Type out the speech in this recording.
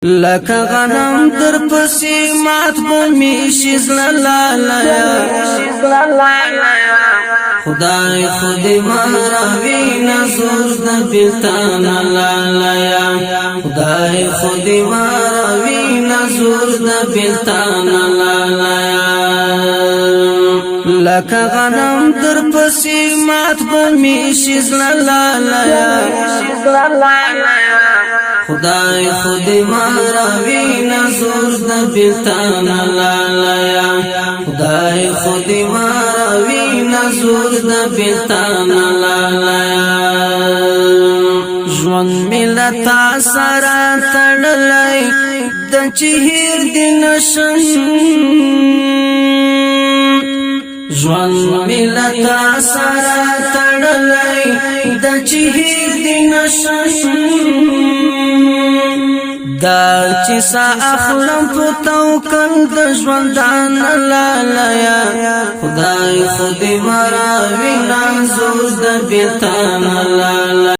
لکه غنم در پسی مات بمیشی زلالایا خدای خودی مراوی نزور دا بیلتانا لالایا خدای خودی مراوی نزور دا بیلتانا لالایا لکه غنم در پسی مات بمیشی زلالایا خدای خودی مراوی نزور دا بیلتانا لالایا خدای خودی مراوی نزور دا بیلتانا لالایا جوان ملتا سارا تڑلائی دا چهیر دی نشن جوان ملتا سارا تڑلائی دا چهیر دی نشن دا چې سا اخلم په توکل د ژوندان لالایا خدای خودی مراوی نازور د بیلتان لالایا